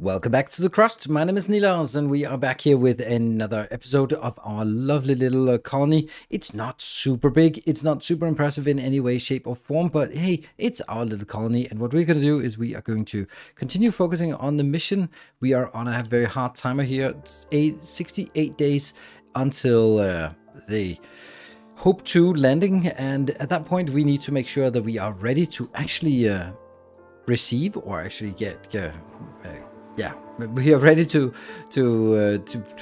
Welcome back to the Crust. My name is Nilaus, and we are back here with another episode of our lovely little colony. It's not super big, it's not super impressive in any way, shape, or form, but hey, it's our little colony, and what we're going to do is we are going to continue focusing on the mission. We are on a very hard timer here. It's 68 days until the Hope 2 landing, and at that point we need to make sure that we are ready to actually receive or actually get yeah, we are ready to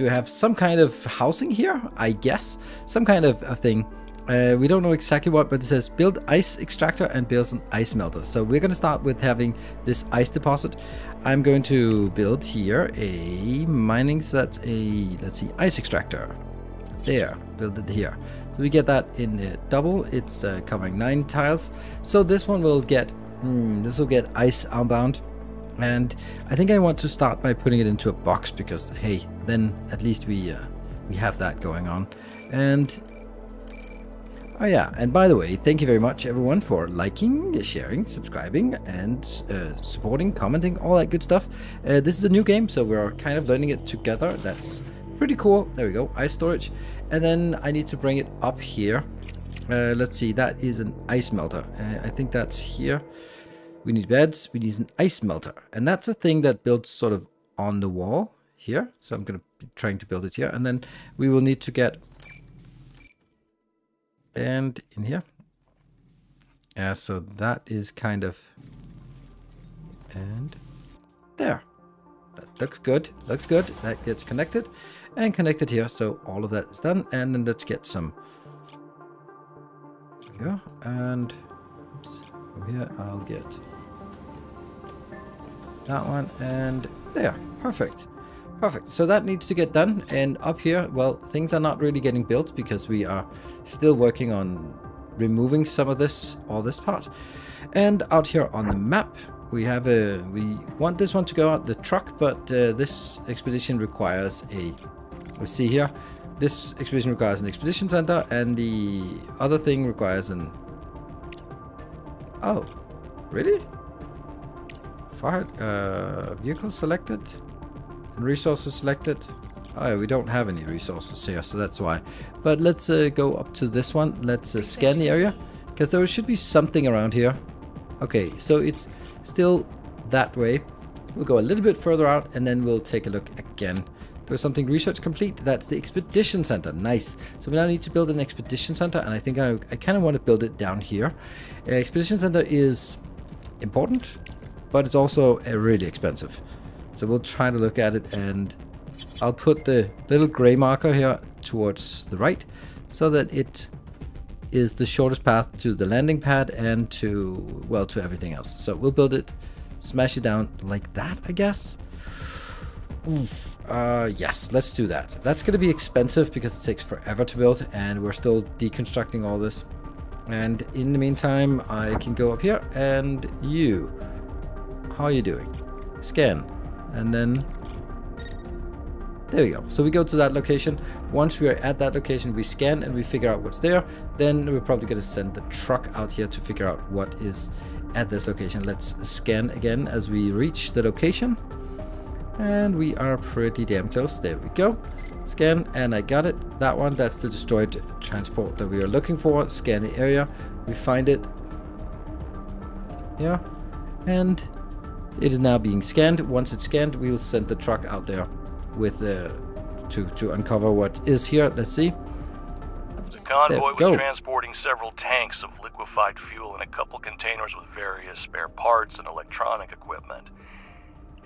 have some kind of housing here, I guess, some kind of thing. We don't know exactly what, but it says build ice extractor and build an ice melter. So we're going to start with having this ice deposit. I'm going to build here a mining, so that's a, let's see, ice extractor. There, build it here. So we get that in double. It's covering 9 tiles. So this one will get, this will get ice outbound. And I think I want to start by putting it into a box because, hey, then at least we have that going on. And oh yeah, and by the way, thank you very much everyone for liking, sharing, subscribing, and supporting, commenting, all that good stuff. This is a new game, so we're kind of learning it together. That's pretty cool. There we go, ice storage. And then I need to bring it up here. Let's see, that is an ice melter. I think that's here. We need beds, we need an ice melter. And that's a thing that builds sort of on the wall here. So I'm going to be trying to build it here. And then we will need to get, and in here. Yeah, so that is kind of, and there. That looks good, looks good. That gets connected and connected here. So all of that is done. And then let's get some, yeah, and oops, from here I'll get that one, and there, perfect. So that needs to get done. And up here, well, things are not really getting built because we are still working on removing some of this, all this part. And out here on the map, we have a, we want this one to go out the truck, but this expedition requires a, let's see here, this expedition requires an expedition center, and the other thing requires an, oh, really? Vehicle selected and resources selected. Oh yeah, we don't have any resources here, so that's why. But let's go up to this one. Let's scan the area because there should be something around here. Okay, so it's still that way. We'll go a little bit further out and then we'll take a look again. There's something research complete. That's the expedition center. Nice. So we now need to build an expedition center, and I think I kind of want to build it down here. Expedition center is important, but it's also really expensive. So we'll try to look at it, and I'll put the little gray marker here towards the right so that it is the shortest path to the landing pad and to, well, to everything else. So we'll build it, smash it down like that, I guess. Yes, let's do that. That's going to be expensive because it takes forever to build, and we're still deconstructing all this. And in the meantime, I can go up here, and you, how are you doing? Scan. And then there we go. So we go to that location. Once we are at that location, we scan and we figure out what's there. Then we're probably going to send the truck out here to figure out what is at this location. Let's scan again as we reach the location. And we are pretty damn close. There we go. Scan, and I got it. That one, that's the destroyed transport that we are looking for. Scan the area. We find it. Yeah. And it is now being scanned. Once it's scanned, we'll send the truck out there with to uncover what is here. Let's see. The convoy was transporting several tanks of liquefied fuel and a couple containers with various spare parts and electronic equipment.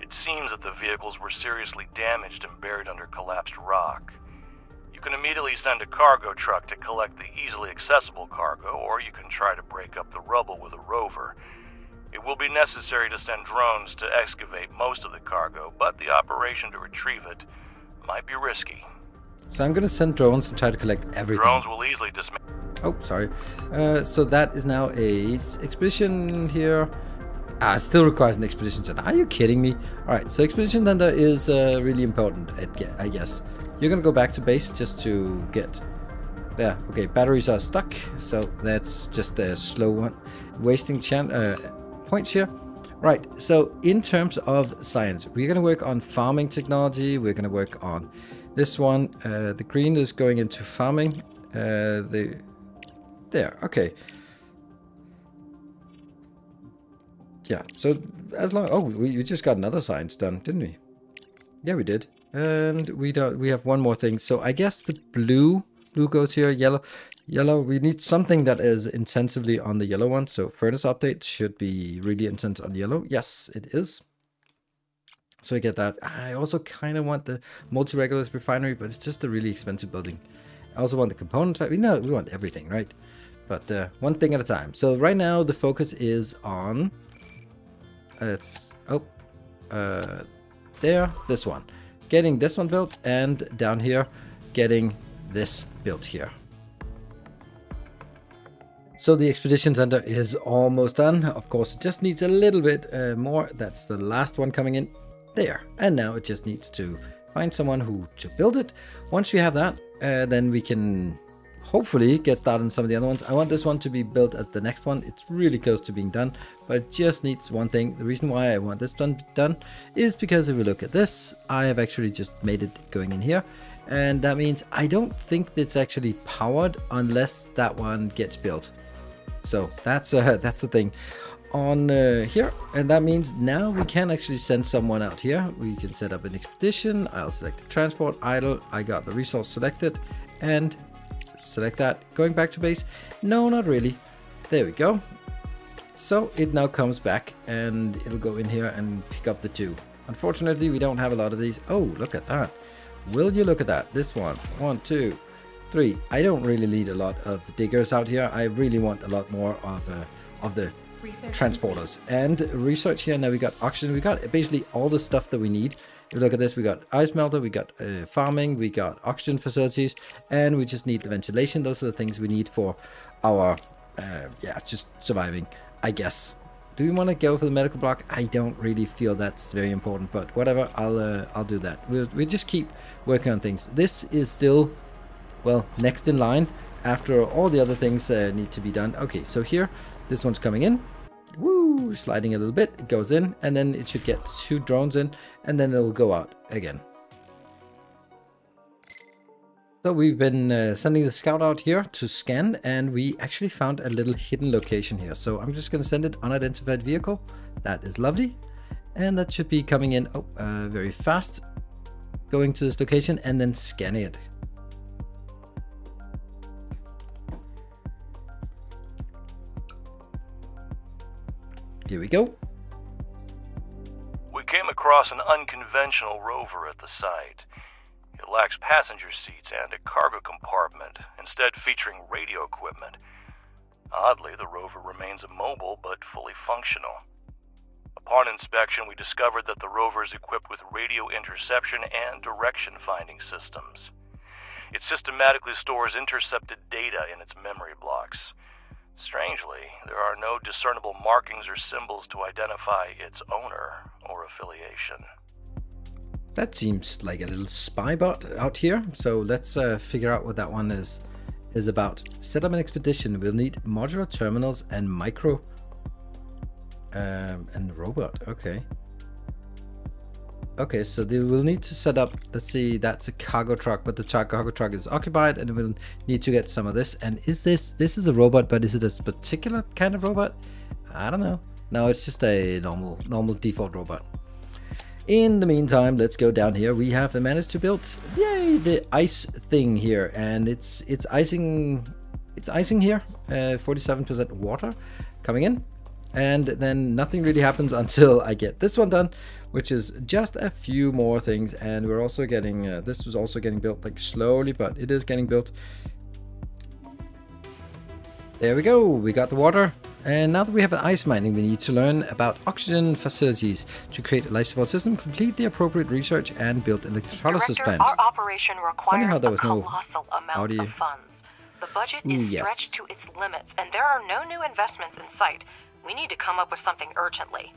It seems that the vehicles were seriously damaged and buried under collapsed rock. You can immediately send a cargo truck to collect the easily accessible cargo, or you can try to break up the rubble with a rover. It will be necessary to send drones to excavate most of the cargo, but the operation to retrieve it might be risky. So I'm going to send drones and try to collect everything. Drones will easily dismantle. Oh, sorry. So that is now a expedition here. It still requires an expedition center. Are you kidding me? All right, so expedition center is really important, I guess. You're going to go back to base just to get there. Okay, batteries are stuck, so that's just a slow one. Wasting points here. Right, so in terms of science, we're going to work on farming technology. We're going to work on this one. The green is going into farming. There, okay. Yeah, so as long... Oh, we just got another science done, didn't we? Yeah, we did. And we have one more thing. So I guess the blue goes here, yellow, we need something that is intensively on the yellow one. So furnace update should be really intense on yellow. Yes, it is. So I get that. I also kind of want the multi-regulars refinery, but it's just a really expensive building. I also want the component type. We want everything, right? But one thing at a time. So right now the focus is on this one. Getting this one built, and down here getting this built here. So the expedition center is almost done. Of course, it just needs a little bit more. That's the last one coming in there. And now it just needs to find someone to build it. Once we have that, then we can hopefully get started on some of the other ones. I want this one to be built as the next one. It's really close to being done, but it just needs one thing. The reason why I want this one done is because if we look at this, I have actually just made it going in here. And that means I don't think it's actually powered unless that one gets built. So that's the thing on here. And that means now we can actually send someone out here. We can set up an expedition. I'll select the transport idle. I got the resource selected and select that. Going back to base? No, not really. There we go. So it now comes back and it'll go in here and pick up the 2. Unfortunately, we don't have a lot of these. Oh, look at that. Will you look at that? This one. 1, 2, 3. I don't really need a lot of diggers out here. I really want a lot more of the transporters and research here. Now we got oxygen. We got basically all the stuff that we need. If you look at this, we got ice melter, we got farming, we got oxygen facilities, and we just need the ventilation. Those are the things we need for our, just surviving, I guess. Do we want to go for the medical block? I don't really feel that's very important, but whatever, I'll do that. We'll just keep working on things. This is still, well, next in line after all the other things need to be done. Okay, so here, this one's coming in. Woo, sliding a little bit, it goes in, and then it should get 2 drones in, and then it'll go out again. So we've been sending the scout out here to scan, and we actually found a little hidden location here. So I'm just going to send it unidentified vehicle. That is lovely, and that should be coming in very fast, going to this location and then scanning it. Here we go. We came across an unconventional rover at the site. It lacks passenger seats and a cargo compartment, instead featuring radio equipment. Oddly, the rover remains immobile but fully functional. Upon inspection, we discovered that the rover is equipped with radio interception and direction finding systems. It systematically stores intercepted data in its memory blocks. Strangely, there are no discernible markings or symbols to identify its owner or affiliation. That seems like a little spy bot out here. So let's figure out what that one is about. Set up an expedition. We'll need modular terminals and micro and robot. Okay. Okay, so they will need to set up, let's see, that's a cargo truck, but the cargo truck is occupied, and we'll need to get some of this. And is this is a robot, but is it a particular kind of robot? I don't know. No, it's just a normal default robot. In the meantime, let's go down here. We have managed to build, yay, the ice thing here, and it's icing here, 47% water coming in. And then nothing really happens until I get this one done, which is just a few more things. And we're also getting, this was also getting built like slowly, but it is getting built. There we go, we got the water. And now that we have an ice mining, we need to learn about oxygen facilities to create a life support system, complete the appropriate research, and build an electrolysis plant. Our operation requires how there was a colossal amount of funds. The budget is stretched to its limits, and there are no new investments in sight. We need to come up with something urgently.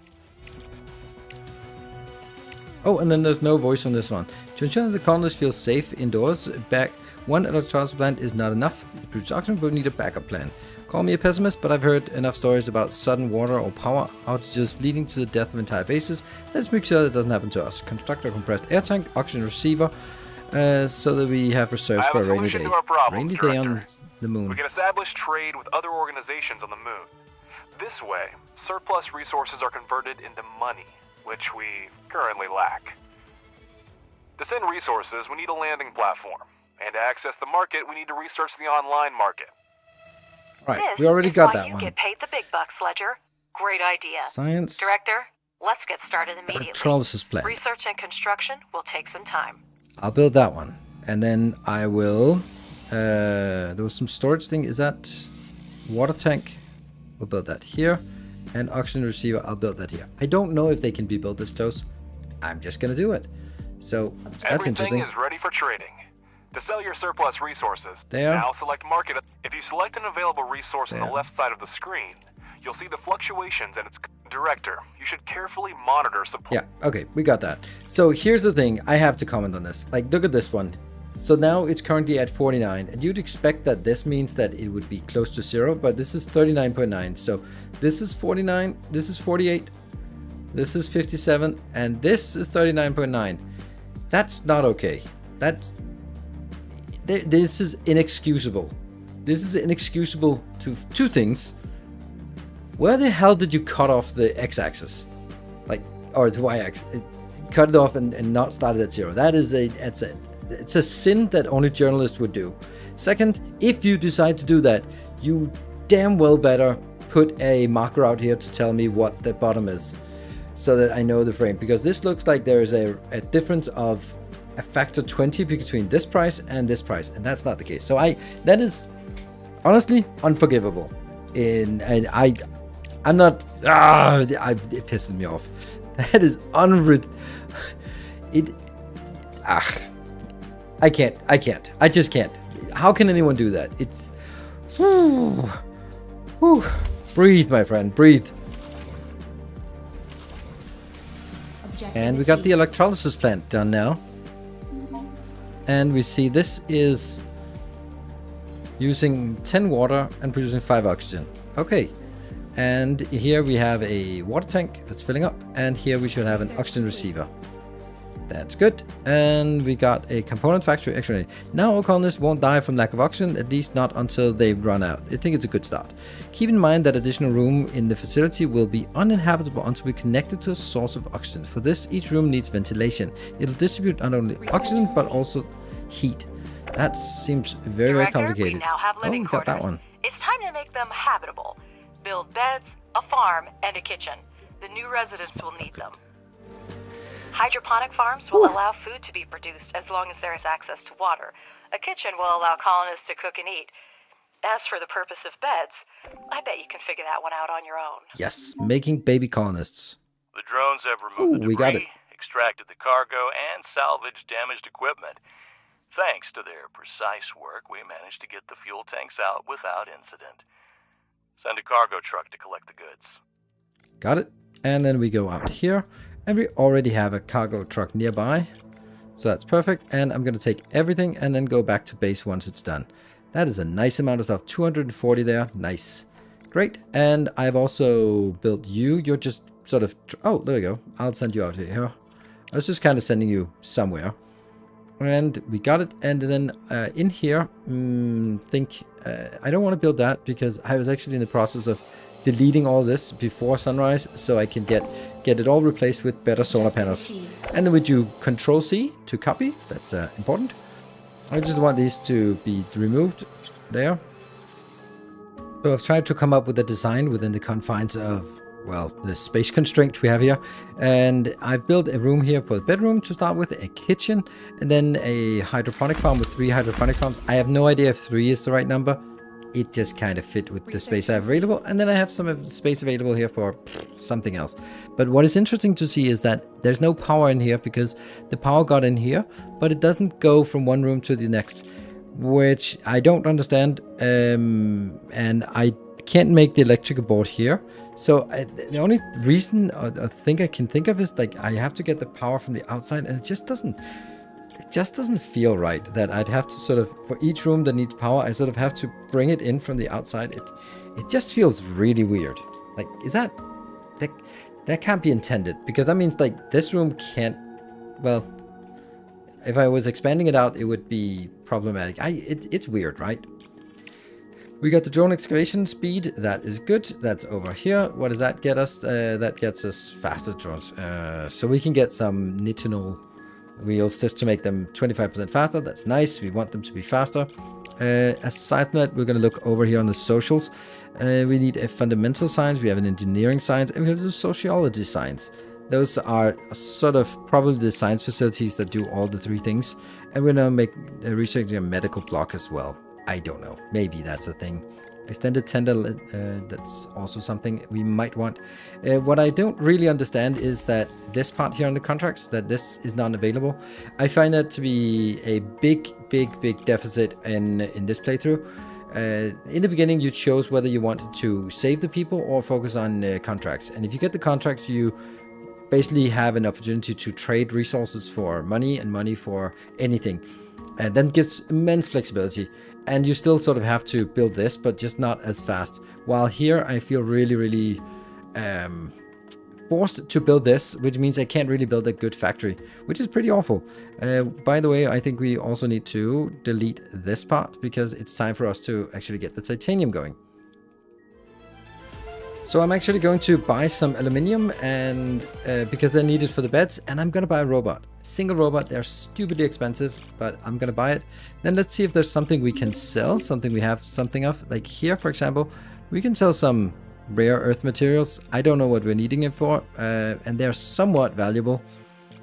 Oh, and then there's no voice on this one. To ensure that the colonists feel safe indoors, one electrolysis plant is not enough. To produce oxygen, we need a backup plan. Call me a pessimist, but I've heard enough stories about sudden water or power outages leading to the death of entire bases. Let's make sure that doesn't happen to us. Construct a compressed air tank, oxygen receiver, so that we have reserves for a rainy day. Rainy day on the moon. We can establish trade with other organizations on the moon. This way, surplus resources are converted into money, which we currently lack. To send resources, we need a landing platform. And to access the market, we need to research the online market. Right, we already got that one. You get paid the big bucks, Ledger. Great idea. Science. Director, let's get started immediately. Electrolysis plant. Research and construction will take some time. I'll build that one. And then I will... there was some storage thing. Is that water tank? We'll build that here. And oxygen receiver, I'll build that here. I don't know if they can be built this close. I'm just going to do it. So, that's interesting. Everything is ready for trading. To sell your surplus resources, there. Now select market. If you select an available resource on the left side of the screen, you'll see the fluctuations and its director. You should carefully monitor supply. Yeah, okay, we got that. So here's the thing, I have to comment on this. Like, look at this one. So now it's currently at 49, and you'd expect that this means that it would be close to 0, but this is 39.9. So this is 49, this is 48, this is 57, and this is 39.9. That's not okay. This is inexcusable. This is inexcusable to two things. Where the hell did you cut off the x-axis? Like, or the y-axis? Cut it off and not start it at 0. That is it's a sin that only journalists would do. Second, if you decide to do that, you damn well better put a marker out here to tell me what the bottom is, so that I know the frame. Because this looks like there is a difference of a factor 20 between this price and this price, and that's not the case. So that is honestly unforgivable. I'm not. It pisses me off. That is I can't. I just can't. How can anyone do that? It's. Breathe, my friend. Breathe. And we got the electrolysis plant done now. And we see this is using 10 water and producing 5 oxygen. Okay. And here we have a water tank that's filling up. And here we should have an oxygen receiver. That's good. And we got a component factory. Actually, now our colonists won't die from lack of oxygen, at least not until they run out. I think it's a good start. Keep in mind that additional room in the facility will be uninhabitable until we connect it to a source of oxygen. For this, each room needs ventilation. It'll distribute not only oxygen, but also heat. That seems very, very complicated. We now have living quarters. Got that one. It's time to make them habitable. Build beds, a farm, and a kitchen. The new residents will need them. Hydroponic farms will allow food to be produced as long as there is access to water. A kitchen will allow colonists to cook and eat. As for the purpose of beds, I bet you can figure that one out on your own. Yes, making baby colonists. The drones have removed the debris, we got it. Extracted the cargo, and salvaged damaged equipment. Thanks to their precise work, we managed to get the fuel tanks out without incident. Send a cargo truck to collect the goods. Got it. And then we go out here. And we already have a cargo truck nearby. So that's perfect. And I'm going to take everything and then go back to base once it's done. That is a nice amount of stuff. 240 there. Nice. Great. And I've also built you. You're just sort of... Oh, there we go. I'll send you out here. I was just kind of sending you somewhere. And we got it. And then in here, I don't want to build that because I was actually in the process of deleting all this before sunrise so I can get it all replaced with better solar panels. And then we do Control C to copy. That's important. I just want these to be removed there. So I've tried to come up with a design within the confines of, well, the space constraint we have here. And I've built a room here for the bedroom to start with, a kitchen, and then a hydroponic farm with 3 hydroponic farms. I have no idea if 3 is the right number. It just kind of fit with the space I have available. And then I have some space available here for something else. But what is interesting to see is that there's no power in here because the power got in here, but it doesn't go from one room to the next, which I don't understand. And I can't make the electrical board here. So the only reason or thing I can think of is like I have to get the power from the outside, and it just doesn't feel right that I'd have to sort of, for each room that needs power, I sort of have to bring it in from the outside. It just feels really weird. Like, is that can't be intended, because that means like this room can't, well, if I was expanding it out, it would be problematic. It's weird, right? We got the drone excavation speed. That is good. That's over here. What does that get us? That gets us faster drones. So we can get some nitinol wheels just to make them 25% faster. That's nice. We want them to be faster. Aside from that, we're going to look over here on the socials. We need a fundamental science. We have an engineering science, and we have the sociology science. Those are sort of probably the science facilities that do all the three things. And we're going to make researching a medical block as well. I don't know. Maybe that's a thing. Extended tender, that's also something we might want. What I don't really understand is that this part here on the contracts, that this is not available. I find that to be a big deficit in this playthrough. In the beginning, you chose whether you wanted to save the people or focus on contracts. And if you get the contracts, you basically have an opportunity to trade resources for money and money for anything. And that gives immense flexibility. And you still sort of have to build this, but just not as fast. While here, I feel really forced to build this, which means I can't really build a good factory, which is pretty awful. By the way, I think we also need to delete this part, because it's time for us to actually get the titanium going. So I'm actually going to buy some aluminium, and because they're needed for the beds, and I'm gonna buy a robot. Single robot. They're stupidly expensive, but I'm gonna buy it. Then let's see if there's something we can sell, something we have something of. Like here, for example, we can sell some rare earth materials. I don't know what we're needing it for, and they're somewhat valuable.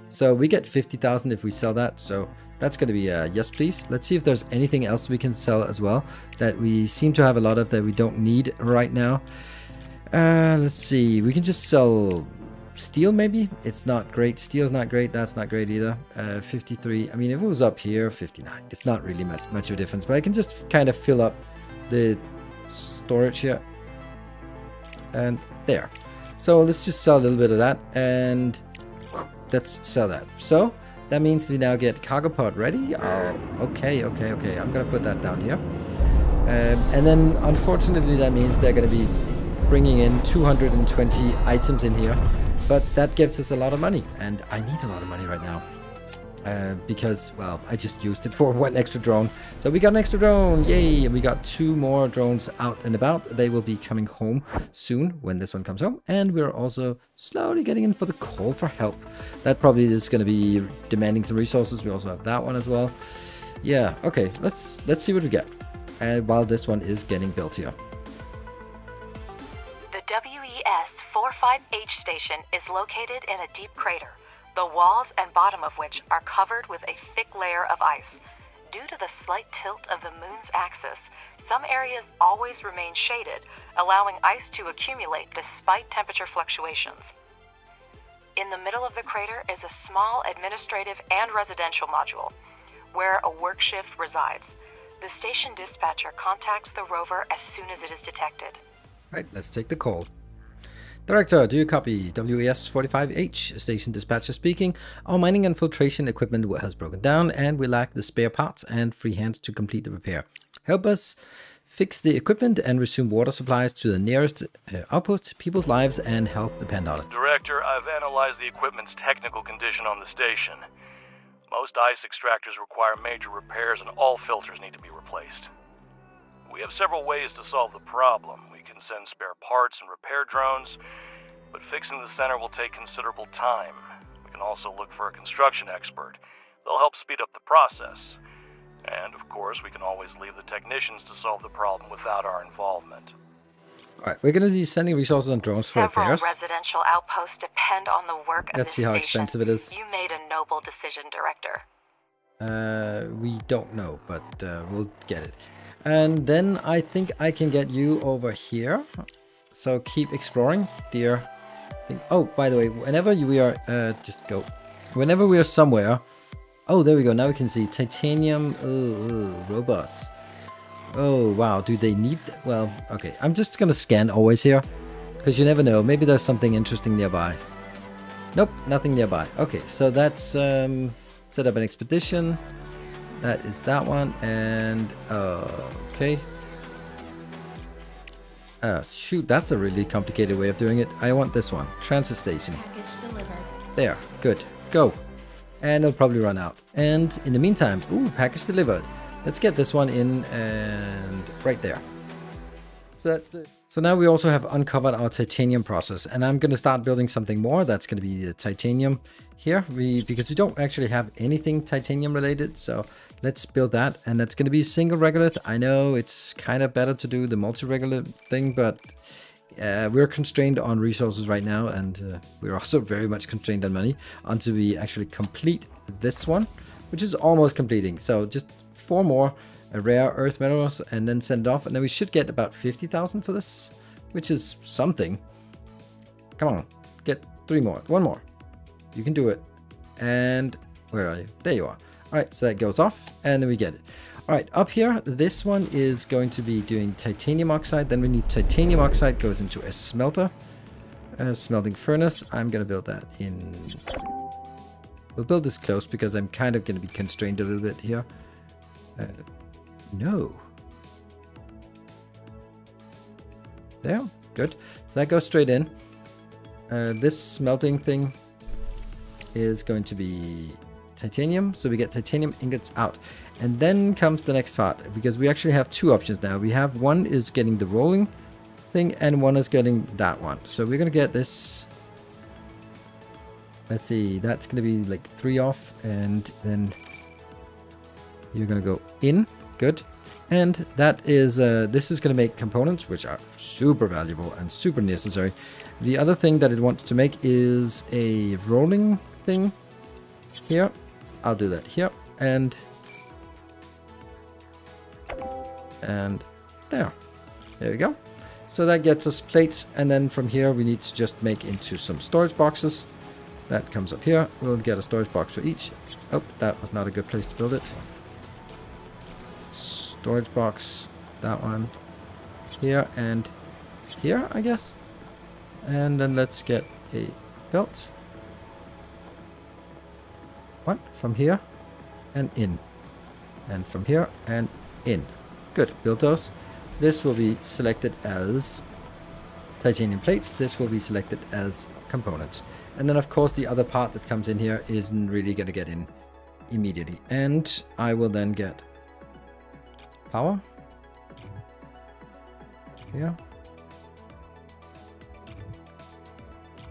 So we get 50,000 if we sell that. So that's going to be a yes, please. Let's see if there's anything else we can sell as well that we seem to have a lot of that we don't need right now. Let's see. We can just sell steel, maybe. It's not great. Steel's not great. That's not great either. 53. I mean, if it was up here, 59. It's not really much of a difference, but I can just kind of fill up the storage here. And there. So let's just sell a little bit of that, and let's sell that. So that means we now get cargo pod ready. Oh, okay. I'm gonna put that down here. And then unfortunately that means they're gonna be bringing in 220 items in here, but that gives us a lot of money, and I need a lot of money right now. Because, well, I just used it for one extra drone. So we got an extra drone, yay! And we got 2 more drones out and about. They will be coming home soon when this one comes home. And we're also slowly getting in for the call for help. That probably is going to be demanding some resources. We also have that one as well. Yeah, okay, let's see what we get. And while this one is getting built here. The WES-45H station is located in a deep crater, the walls and bottom of which are covered with a thick layer of ice. Due to the slight tilt of the moon's axis, some areas always remain shaded, allowing ice to accumulate despite temperature fluctuations. In the middle of the crater is a small administrative and residential module, where a work shift resides. The station dispatcher contacts the rover as soon as it is detected. Right, let's take the call. Director, do you copy? WES-45H, station dispatcher speaking. Our mining and filtration equipment has broken down, and we lack the spare parts and free hands to complete the repair. Help us fix the equipment and resume water supplies to the nearest outpost. People's lives and health depend on it. Director, I've analyzed the equipment's technical condition on the station. Most ice extractors require major repairs, and all filters need to be replaced. We have several ways to solve the problem. We can send spare parts and repair drones, but fixing the center will take considerable time. We can also look for a construction expert. They'll help speed up the process. And, of course, we can always leave the technicians to solve the problem without our involvement. Alright, we're going to be sending resources on drones for repairs. Several residential outposts depend on the work of Let's see how expensive it is. You made a noble decision, Director. We don't know, but we'll get it. And then I think I can get you over here. So keep exploring, dear. Oh, by the way, whenever we are, just go. Whenever we are somewhere. Oh, there we go. Now we can see titanium robots. Oh, wow. Do they need that? Well, okay. I'm just going to scan always here, because you never know. Maybe there's something interesting nearby. Nope, nothing nearby. Okay, so that's set up an expedition. That is that one, and okay. Shoot, that's a really complicated way of doing it. I want this one. Transit station. There, good. Go. And it'll probably run out. And in the meantime, ooh, package delivered. Let's get this one in and right there. So that's the... So now we also have uncovered our titanium process, and I'm going to start building something more. That's going to be the titanium here, because we don't actually have anything titanium related. So let's build that, and that's going to be single regolith. I know it's kind of better to do the multi-regolith thing, but we're constrained on resources right now, and we're also very much constrained on money until we actually complete this one, which is almost completing. So just 4 more rare earth minerals and then send it off, and then we should get about 50,000 for this, which is something. Come on, get 3 more, 1 more. You can do it. And where are you? There you are. All right, so that goes off, and then we get it. All right, up here, this one is going to be doing titanium oxide. Then we need titanium oxide, goes into a smelter, a smelting furnace. I'm gonna build that in. We'll build this close because I'm kind of gonna be constrained a little bit here. No. There, good. So that goes straight in. This smelting thing is going to be titanium, so we get titanium ingots out. And then comes the next part, because we actually have 2 options now. We have one is getting the rolling thing, and one is getting that one. So we're gonna get this. Let's see, that's gonna be like 3 off, and then you're gonna go in. Good. And that is this is going to make components which are super valuable and super necessary. The other thing that it wants to make is a rolling thing here. I'll do that here, and there we go. So that gets us plates, and then from here we need to just make into some storage boxes. That comes up here. We'll get a storage box for each. Oh, that was not a good place to build it. Storage box, that one here and here, I guess. And then let's get a belt. One from here and in, and from here and in. Good, build those. This will be selected as titanium plates. This will be selected as components. And then of course the other part that comes in here isn't really going to get in immediately. And I will then get power here,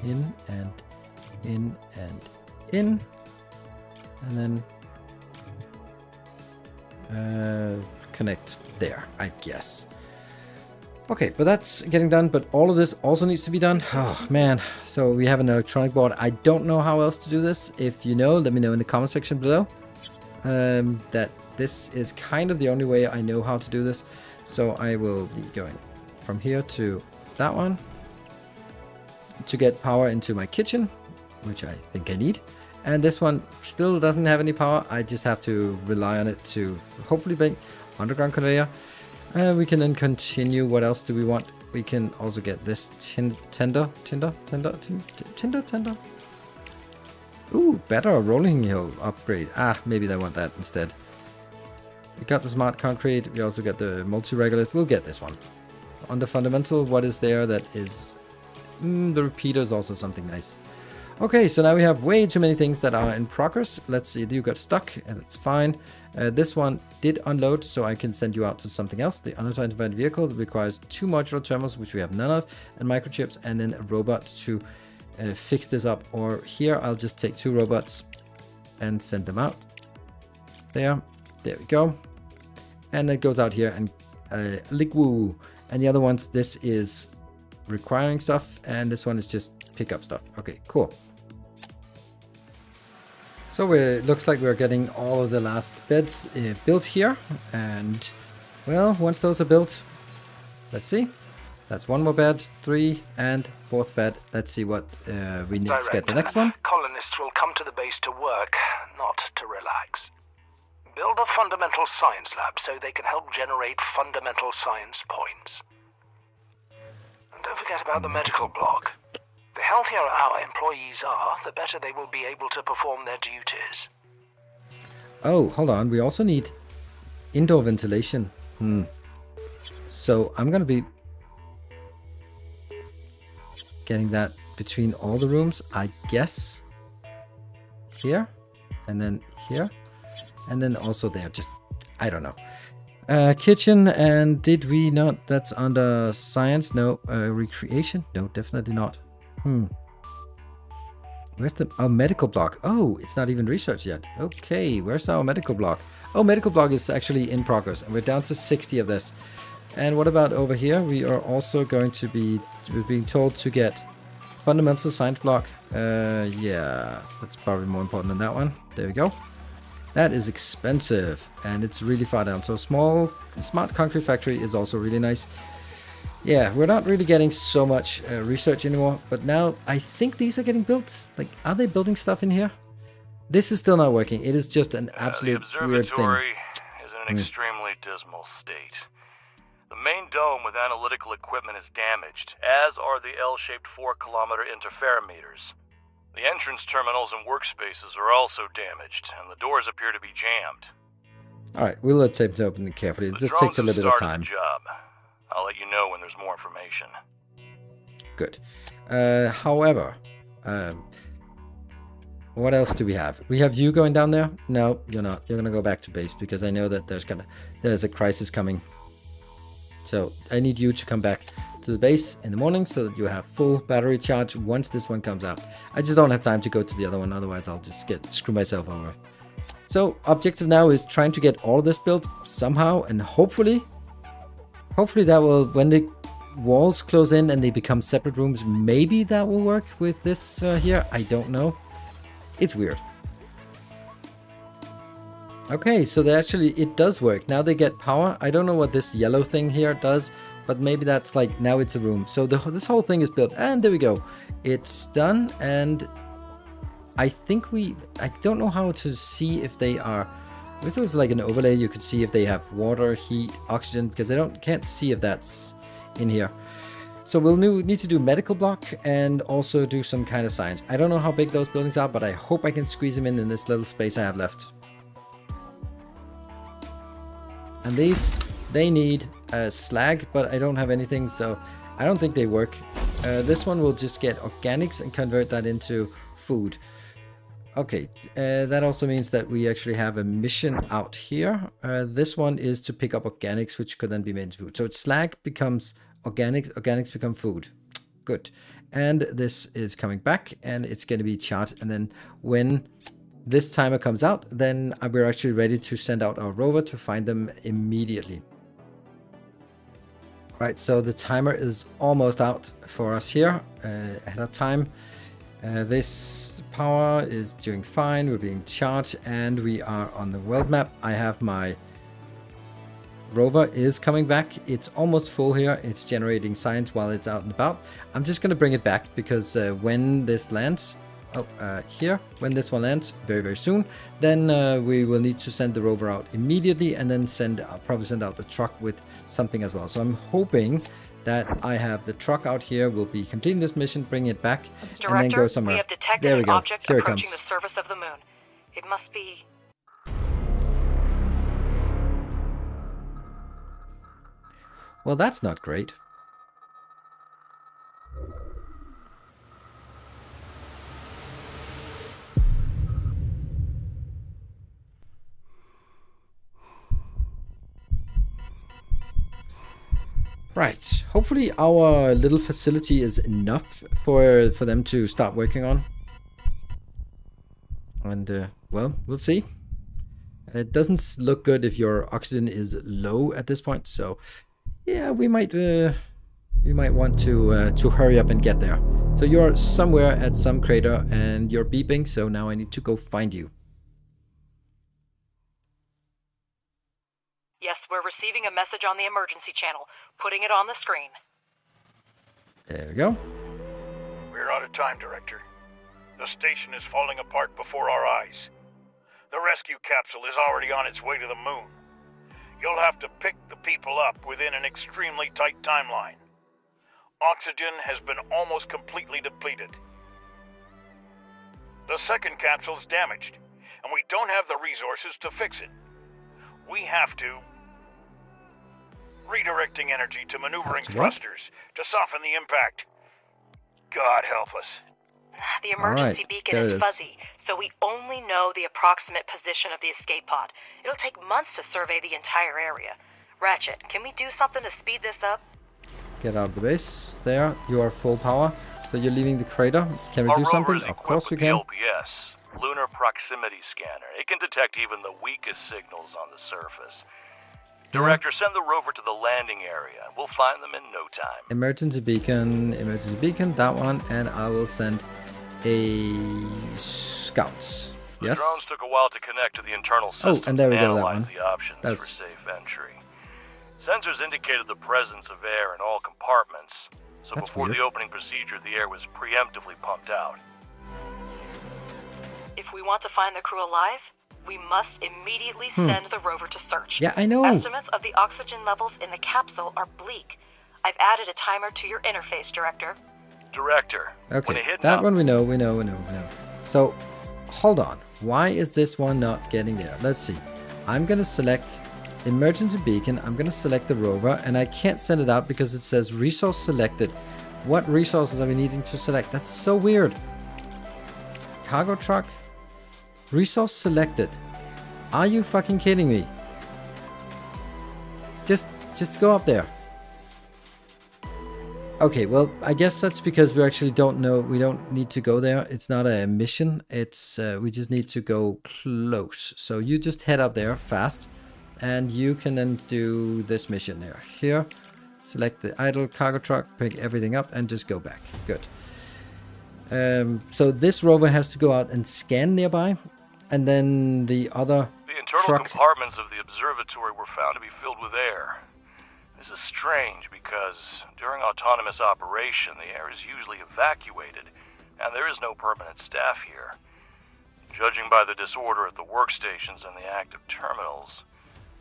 in and in and in, and then connect there, I guess. Okay, but that's getting done, but all of this also needs to be done. Oh man, so we have an electronic board. I don't know how else to do this. If you know, let me know in the comment section below. That this is kind of the only way I know how to do this. So I will be going from here to that one to get power into my kitchen, which I think I need. And this one still doesn't have any power. I just have to rely on it to hopefully make underground conveyor. And we can then continue. What else do we want? We can also get this tender. Ooh, better rolling hill upgrade. Ah, maybe I want that instead. We got the smart concrete. We also got the multi-regolith. We'll get this one. On the fundamental, what is there that is... the repeater is also something nice. Okay, so now we have way too many things that are in progress. Let's see, you got stuck, and that's fine. This one did unload, so I can send you out to something else. The unidentified vehicle requires 2 modular terminals, which we have none of, and microchips, and then a robot to fix this up. Or here, I'll just take 2 robots and send them out. There we go. And it goes out here and Ligwu. And the other ones, this is requiring stuff, and this one is just pick up stuff. Okay, cool. So it looks like we're getting all of the last beds built here, and well, once those are built, let's see. That's 1 more bed, 3, and 4th bed. Let's see what we need to get the next one. Colonists will come to the base to work, not to relax. Build a fundamental science lab so they can help generate fundamental science points. And don't forget about the medical block. The healthier our employees are, the better they will be able to perform their duties. Oh, hold on. We also need indoor ventilation. So I'm going to be getting that between all the rooms, I guess. Here, and then here, and then also there. Just, I don't know. Kitchen, and did we not? That's under science. No. Recreation? No, definitely not. Where's the medical block? Oh, it's not even research yet. Okay, where's our medical block? Oh, medical block is actually in progress, and we're down to 60 of this. And what about over here? We are also going to be being told to get fundamental science block. Yeah, that's probably more important than that one. There we go. That is expensive, and it's really far down. So smart concrete factory is also really nice. Yeah, we're not really getting so much research anymore, but now I think these are getting built. Like, are they building stuff in here? This is still not working. It is just an absolute weird thing. The observatory is in an extremely dismal state. The main dome with analytical equipment is damaged, as are the L-shaped 4-kilometer interferometers. The entrance terminals and workspaces are also damaged, and the doors appear to be jammed. Alright, we'll attempt to open it carefully. It just takes a little bit of time. Job. I'll let you know when there's more information. Good. However, what else do we have? We have you going down there? No, you're not. You're gonna go back to base because I know that there's a crisis coming. So I need you to come back to the base in the morning so that you have full battery charge once this one comes out. I just don't have time to go to the other one, otherwise I'll just screw myself over. So objective now is trying to get all of this built somehow, and hopefully that will, when the walls close in and they become separate rooms, maybe that will work with this here. I don't know. It's weird. Okay, so it does work. Now they get power. I don't know what this yellow thing here does, but maybe that's like, now it's a room. So this whole thing is built, and there we go. It's done, and I think I don't know how to see if they are, if there was like an overlay, you could see if they have water, heat, oxygen, because I can't see if that's in here. So we'll need to do medical block and also do some kind of science. I don't know how big those buildings are, but I hope I can squeeze them in this little space I have left. And they need slag, but I don't have anything, so I don't think they work. This one will just get organics and convert that into food. Okay, that also means that we actually have a mission out here. This one is to pick up organics, which could then be made into food. So slag becomes organics, organics become food. Good. And this is coming back, and it's going to be charged. And then when this timer comes out, then we're actually ready to send out our rover to find them immediately. Right, so the timer is almost out for us here ahead of time. This power is doing fine, we're being charged, and we are on the world map. I have my rover is coming back. It's almost full here. It's generating science while it's out and about. I'm just going to bring it back because when this lands, when this one lands very, very soon, then we will need to send the rover out immediately, and then probably send out the truck with something as well. So I'm hoping that I have the truck out here, will be completing this mission, bring it back, Director, and then go somewhere. We have detected there we an go. object Here approaching it comes. the surface of the moon. It must be... Well, that's not great. Right, hopefully our little facility is enough for them to start working on. And, well, we'll see. It doesn't look good if your oxygen is low at this point, so yeah, we might want to hurry up and get there. So you're somewhere at some crater and you're beeping, so now I need to go find you. Yes, we're receiving a message on the emergency channel. Putting it on the screen. There we go. We're out of time, Director. The station is falling apart before our eyes. The rescue capsule is already on its way to the moon. You'll have to pick the people up within an extremely tight timeline. Oxygen has been almost completely depleted. The second capsule's damaged, and we don't have the resources to fix it. We have to... Redirecting energy to maneuvering thrusters to soften the impact. God help us. The emergency beacon is fuzzy, so we only know the approximate position of the escape pod. It'll take months to survey the entire area. Ratchet, can we do something to speed this up? Get out of the base. There, you are full power. So you're leaving the crater. Can we do something? Of course we can. LPS, Lunar Proximity Scanner. It can detect even the weakest signals on the surface. Director, send the rover to the landing area. We'll find them in no time. Emergency beacon, that one, and I will send a scouts. Yes. The drones took a while to connect to the internal system. Oh, and there we go, that one. Analyze the options for safe entry. Sensors indicated the presence of air in all compartments, so before the opening procedure, the air was preemptively pumped out. If we want to find the crew alive, we must immediately send the rover to search. Yeah, I know. Estimates of the oxygen levels in the capsule are bleak. I've added a timer to your interface, Director. Director. Okay, that one we know. So, hold on. Why is this one not getting there? Let's see. I'm going to select emergency beacon. I'm going to select the rover, and I can't send it out because it says resource selected. What resources are we needing to select? That's so weird. Cargo truck. Resource selected. Are you fucking kidding me? Just go up there. Okay, well, I guess that's because we actually don't know. We don't need to go there. It's not a mission. It's we just need to go close. So you just head up there fast, and you can then do this mission there. Here, select the idle cargo truck, pick everything up, and just go back. Good. So this rover has to go out and scan nearby. And then the other The internal compartments of the observatory were found to be filled with air. This is strange because during autonomous operation, the air is usually evacuated, and there is no permanent staff here. Judging by the disorder at the workstations and the active terminals,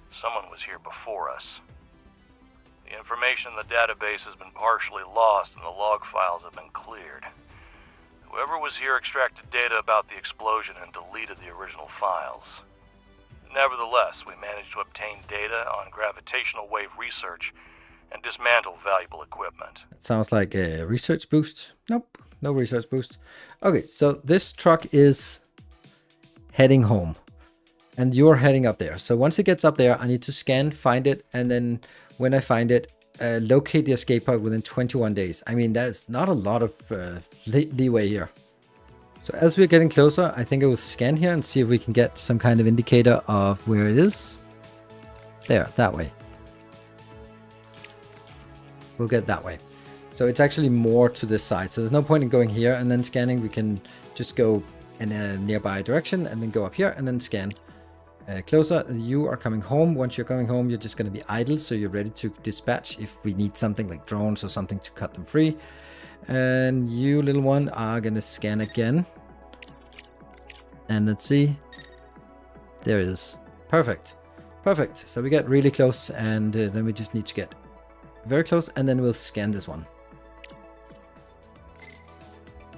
someone was here before us. The information in the database has been partially lost and the log files have been cleared. Whoever was here extracted data about the explosion and deleted the original files. Nevertheless, we managed to obtain data on gravitational wave research and dismantle valuable equipment. It sounds like a research boost. Nope, no research boost. Okay, so this truck is heading home. And you're heading up there. So once it gets up there, I need to scan, find it, and then when I find it, locate the escape pod within 21 days. I mean, there's not a lot of leeway here. So as we're getting closer, I think I will scan here and see if we can get some kind of indicator of where it is. There, that way. We'll get that way. So it's actually more to this side. So there's no point in going here and then scanning. We can just go in a nearby direction and then go up here and then scan. Closer, you are coming home. Once you're coming home, you're just going to be idle, so you're ready to dispatch if we need something like drones or something to cut them free. And you, little one, are going to scan again. And let's see. There it is. Perfect. Perfect. So we get really close, and then we just need to get very close, and then we'll scan this one.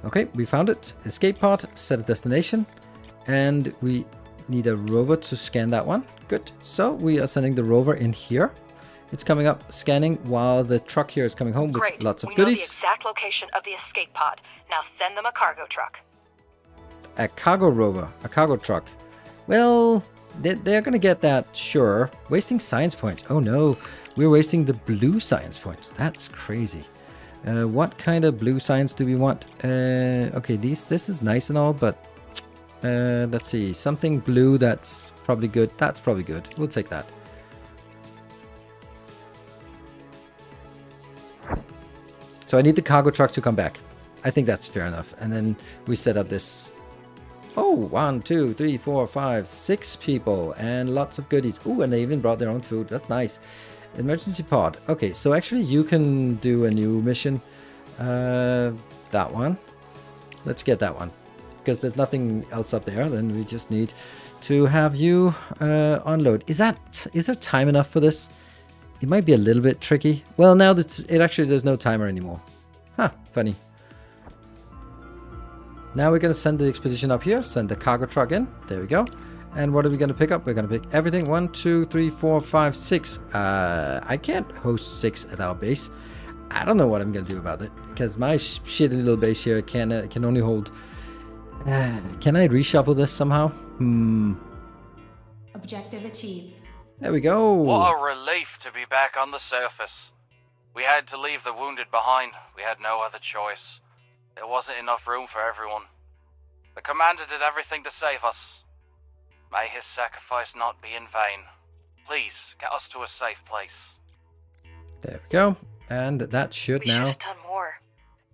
Okay, we found it. Escape pod, set a destination, and we need a rover to scan that one. Good. So we are sending the rover in here. It's coming up, scanning, while the truck here is coming home with lots of goodies. We know the exact location of the escape pod. Now send them a cargo truck. A cargo rover, a cargo truck. Well, they're going to get that, sure. Wasting science points. Oh no, we're wasting the blue science points. That's crazy. What kind of blue science do we want? Okay, this is nice and all, but let's see, something blue that's probably good. That's probably good. We'll take that. So I need the cargo truck to come back. I think that's fair enough. And then we set up this. Oh, 1, 2, 3, 4, 5, 6 people and lots of goodies. Oh, and they even brought their own food. That's nice. Emergency pod. Okay, so actually you can do a new mission. That one. Let's get that one. Because there's nothing else up there, then we just need to have you unload. Is there time enough for this? It might be a little bit tricky. Well, now that there's no timer anymore. Huh, funny. Now we're going to send the expedition up here, send the cargo truck in. There we go. And what are we going to pick up? We're going to pick everything. 1, 2, 3, 4, 5, 6. I can't host 6 at our base. I don't know what I'm going to do about it. because my shitty little base here can only hold... can I reshuffle this somehow? Objective achieved. There we go. What a relief to be back on the surface. We had to leave the wounded behind. We had no other choice. There wasn't enough room for everyone. The commander did everything to save us. May his sacrifice not be in vain. Please, get us to a safe place. There we go. And that should now... We should have done more.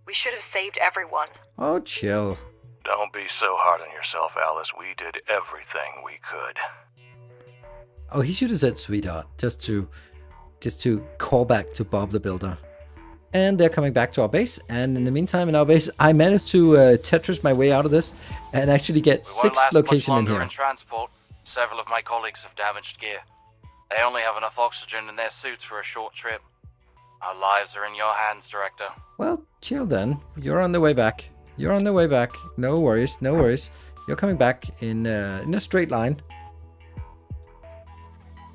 We should have saved everyone. Oh, chill. Don't be so hard on yourself, Alice. We did everything we could. Oh, he should have said sweetheart, just to call back to Bob the Builder. And they're coming back to our base, and in the meantime in our base, I managed to Tetris my way out of this and actually get 6 locations in here. In transport. Several of my colleagues have damaged gear. They only have enough oxygen in their suits for a short trip. Our lives are in your hands, Director. Well, chill then. You're on the way back. You're on the way back. No worries, no worries. You're coming back in a straight line.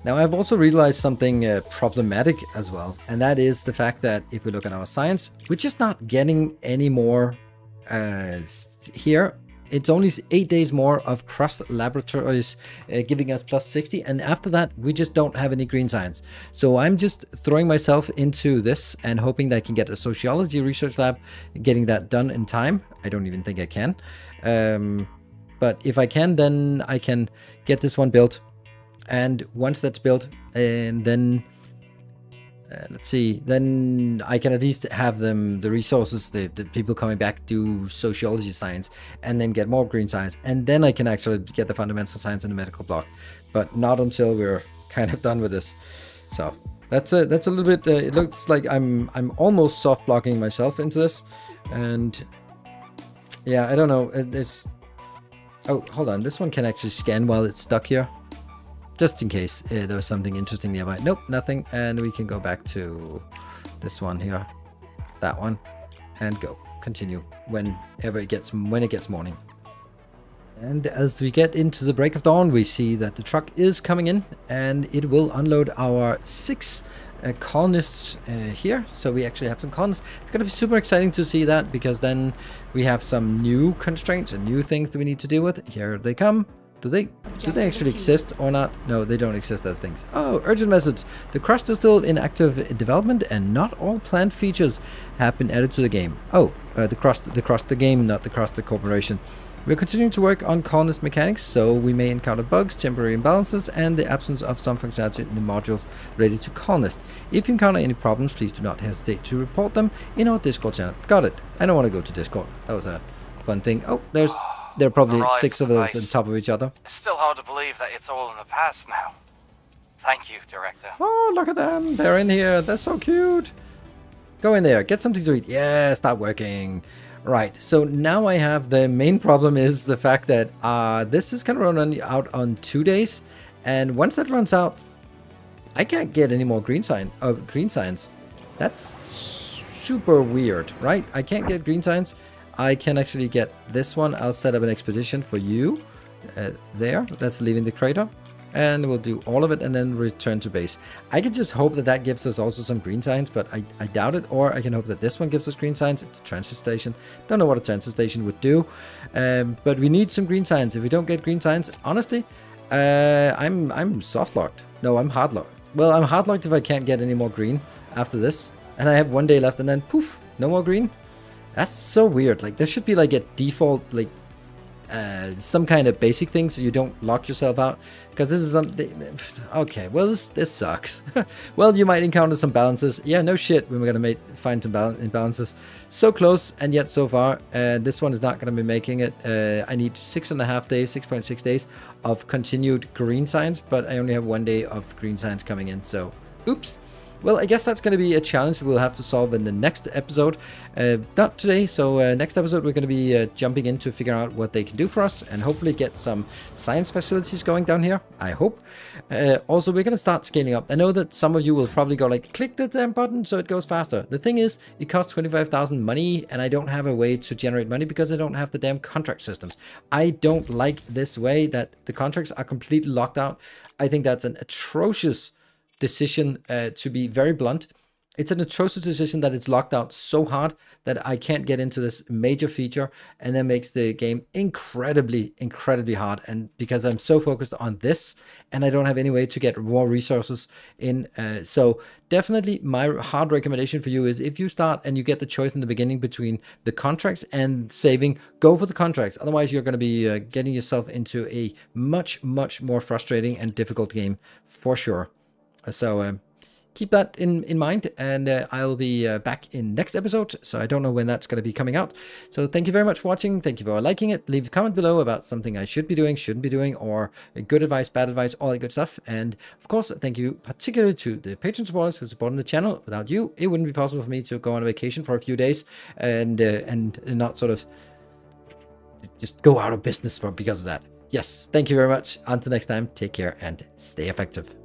Now, I've also realized something problematic as well, and that is the fact that if we look at our science, we're just not getting any more here. It's only 8 days more of Crust laboratories giving us plus 60, and after that, we just don't have any green science. So I'm just throwing myself into this and hoping that I can get a sociology research lab, getting that done in time. I don't even think I can. But if I can, then I can get this one built. And once that's built, and then let's see, then I can at least have them, the resources, the people coming back do sociology science, and then get more green science, and then I can actually get the fundamental science in the medical block, but not until we're kind of done with this. So that's a little bit. It looks like I'm almost soft blocking myself into this, and yeah, I don't know. It's oh, hold on, this one can actually scan while it's stuck here. Just in case there was something interesting nearby. Nope, nothing. And we can go back to this one here. That one. And go. Continue. Whenever it gets, when it gets morning. And as we get into the break of dawn, we see that the truck is coming in. And it will unload our 6 colonists here. So we actually have some colonists. It's going to be super exciting to see that, because then we have some new constraints and new things that we need to deal with. Here they come. Do they actually exist or not? No, they don't exist as things. Oh, urgent message. The Crust is still in active development, and not all planned features have been added to the game. Oh, the Crust the game, not the Crust the corporation. We're continuing to work on colonist mechanics, so we may encounter bugs, temporary imbalances, and the absence of some functionality in the modules related to colonist. If you encounter any problems, please do not hesitate to report them in our Discord channel. Got it. I don't want to go to Discord. That was a fun thing. Oh, there are probably 6 of those on top of each other. It's still hard to believe that it's all in the past now. Thank you, Director. Oh, look at them. They're in here. They're so cute. Go in there. Get something to eat. Yeah, stop working. Right. So now I have the main problem is the fact that this is going to run out on 2 days. And once that runs out, I can't get any more green science. That's super weird, right? I can't get green science. I can actually get this one. I'll set up an expedition for you there. That's leaving the crater. And we'll do all of it and then return to base. I can just hope that that gives us also some green science, but I doubt it. Or I can hope that this one gives us green science. It's a transfer station. Don't know what a transfer station would do. But we need some green science. If we don't get green science, honestly, I'm soft locked. No, I'm hard locked. Well, I'm hard locked if I can't get any more green after this. And I have 1 day left and then poof, no more green. That's so weird. Like, there should be like a default, like, some kind of basic thing so you don't lock yourself out. Because this is something... Okay, well, this sucks. Well, you might encounter some balances. Yeah, no shit, we're going to find some imbalances. So close, and yet so far. This one is not going to be making it. I need 6.5 days, 6.6 days of continued green science. But I only have 1 day of green science coming in, so... Oops. Well, I guess that's going to be a challenge we'll have to solve in the next episode. Not today, so next episode we're going to be jumping in to figure out what they can do for us and hopefully get some science facilities going down here, I hope. Also, we're going to start scaling up. I know that some of you will probably go like, click the damn button so it goes faster. The thing is, it costs 25,000 money and I don't have a way to generate money because I don't have the damn contract systems. I don't like this way that the contracts are completely locked out. I think that's an atrocious decision, to be very blunt. It's an atrocious decision that it's locked out so hard that I can't get into this major feature, and that makes the game incredibly, incredibly hard. And because I'm so focused on this, and I don't have any way to get more resources in. So definitely my hard recommendation for you is, if you start and you get the choice in the beginning between the contracts and saving, go for the contracts. Otherwise, you're going to be getting yourself into a much, much more frustrating and difficult game for sure. So keep that in mind, and I'll be back in next episode, so I don't know when that's going to be coming out. So thank you very much for watching. Thank you for liking it. Leave a comment below about something I should be doing, shouldn't be doing, or good advice, bad advice, all that good stuff. And of course, thank you particularly to the Patreon supporters who support the channel. Without you, it wouldn't be possible for me to go on a vacation for a few days and not sort of just go out of business because of that. Yes, thank you very much. Until next time, take care and stay effective.